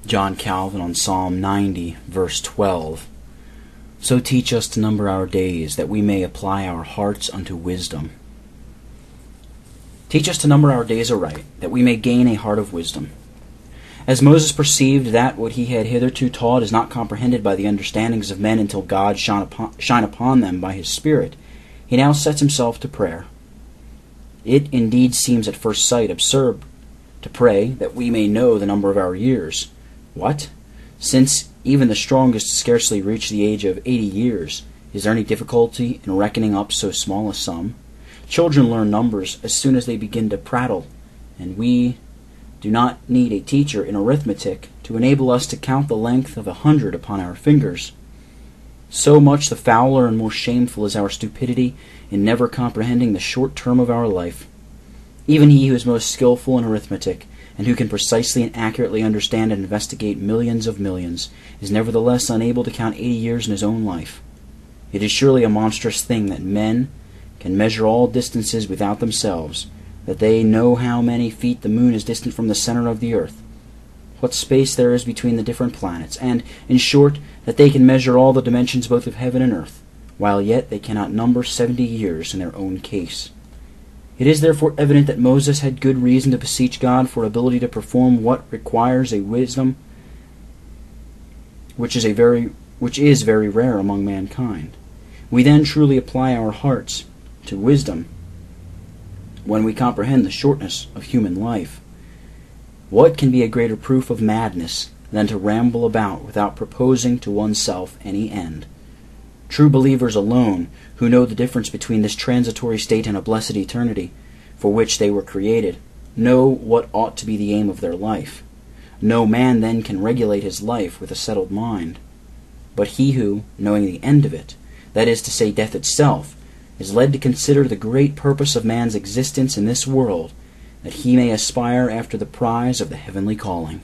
John Calvin on Psalm 90, verse 12. So teach us to number our days, that we may apply our hearts unto wisdom. Teach us to number our days aright, that we may gain a heart of wisdom. As Moses perceived that what he had hitherto taught is not comprehended by the understandings of men until God shine upon them by his Spirit, he now sets himself to prayer. It indeed seems at first sight absurd to pray that we may know the number of our years. What? Since even the strongest scarcely reach the age of 80 years, is there any difficulty in reckoning up so small a sum? Children learn numbers as soon as they begin to prattle, and we do not need a teacher in arithmetic to enable us to count the length of 100 upon our fingers. So much the fouler and more shameful is our stupidity in never comprehending the short term of our life. Even he who is most skillful in arithmetic, and who can precisely and accurately understand and investigate millions of millions, is nevertheless unable to count 80 years in his own life. It is surely a monstrous thing that men can measure all distances without themselves, that they know how many feet the moon is distant from the center of the earth, what space there is between the different planets, and, in short, that they can measure all the dimensions both of heaven and earth, while yet they cannot number 70 years in their own case. It is therefore evident that Moses had good reason to beseech God for ability to perform what requires a wisdom which is very rare among mankind. We then truly apply our hearts to wisdom when we comprehend the shortness of human life. What can be a greater proof of madness than to ramble about without proposing to oneself any end? True believers alone, who know the difference between this transitory state and a blessed eternity, for which they were created, know what ought to be the aim of their life. No man then can regulate his life with a settled mind. But he who, knowing the end of it, that is to say, death itself, is led to consider the great purpose of man's existence in this world, that he may aspire after the prize of the heavenly calling.